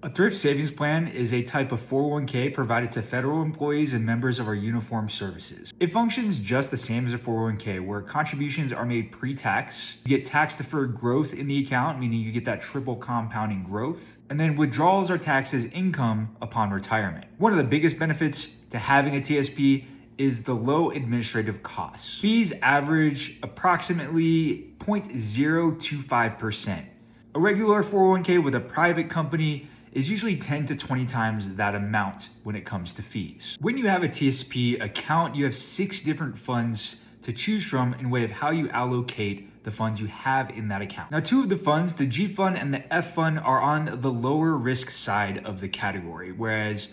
A thrift savings plan is a type of 401k provided to federal employees and members of our uniformed services. It functions just the same as a 401k, where contributions are made pre-tax. You get tax-deferred growth in the account, meaning you get that triple compounding growth. And then withdrawals are taxed as income upon retirement. One of the biggest benefits to having a TSP is the low administrative costs. Fees average approximately 0.025%. A regular 401k with a private company is usually 10 to 20 times that amount when it comes to fees. When you have a TSP account, you have 6 different funds to choose from in way of how you allocate the funds you have in that account. Now, 2 of the funds, the G fund and the F fund, are on the lower risk side of the category, whereas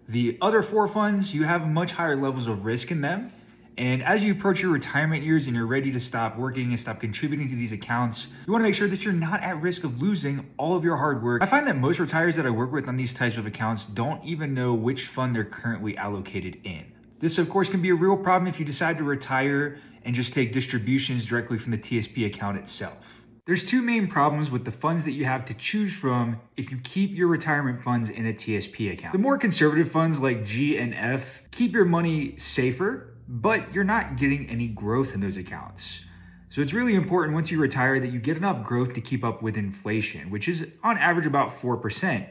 the other 4 funds, you have much higher levels of risk in them. And as you approach your retirement years and you're ready to stop working and stop contributing to these accounts, you want to make sure that you're not at risk of losing all of your hard work. I find that most retirees that I work with on these types of accounts don't even know which fund they're currently allocated in. This, of course, can be a real problem if you decide to retire and just take distributions directly from the TSP account itself. There's 2 main problems with the funds that you have to choose from if you keep your retirement funds in a TSP account. The more conservative funds like G and F keep your money safer, but you're not getting any growth in those accounts. So it's really important once you retire that you get enough growth to keep up with inflation, which is on average about 4%.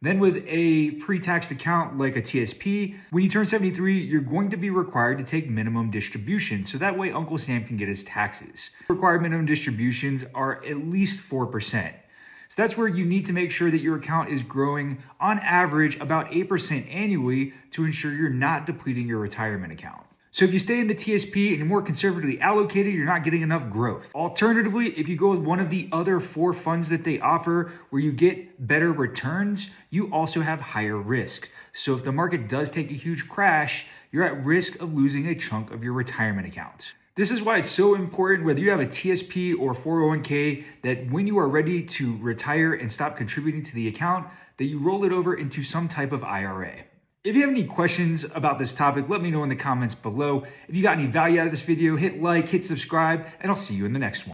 Then with a pre-taxed account like a TSP, when you turn 73, you're going to be required to take minimum distributions, so that way Uncle Sam can get his taxes. Required minimum distributions are at least 4%. So that's where you need to make sure that your account is growing on average about 8% annually to ensure you're not depleting your retirement account. So if you stay in the TSP and you're more conservatively allocated, you're not getting enough growth. Alternatively, if you go with one of the other 4 funds that they offer where you get better returns, you also have higher risk. So if the market does take a huge crash, you're at risk of losing a chunk of your retirement account. This is why it's so important, whether you have a TSP or 401k, that when you are ready to retire and stop contributing to the account, that you roll it over into some type of IRA. If you have any questions about this topic, let me know in the comments below. If you got any value out of this video, hit like, hit subscribe, and I'll see you in the next one.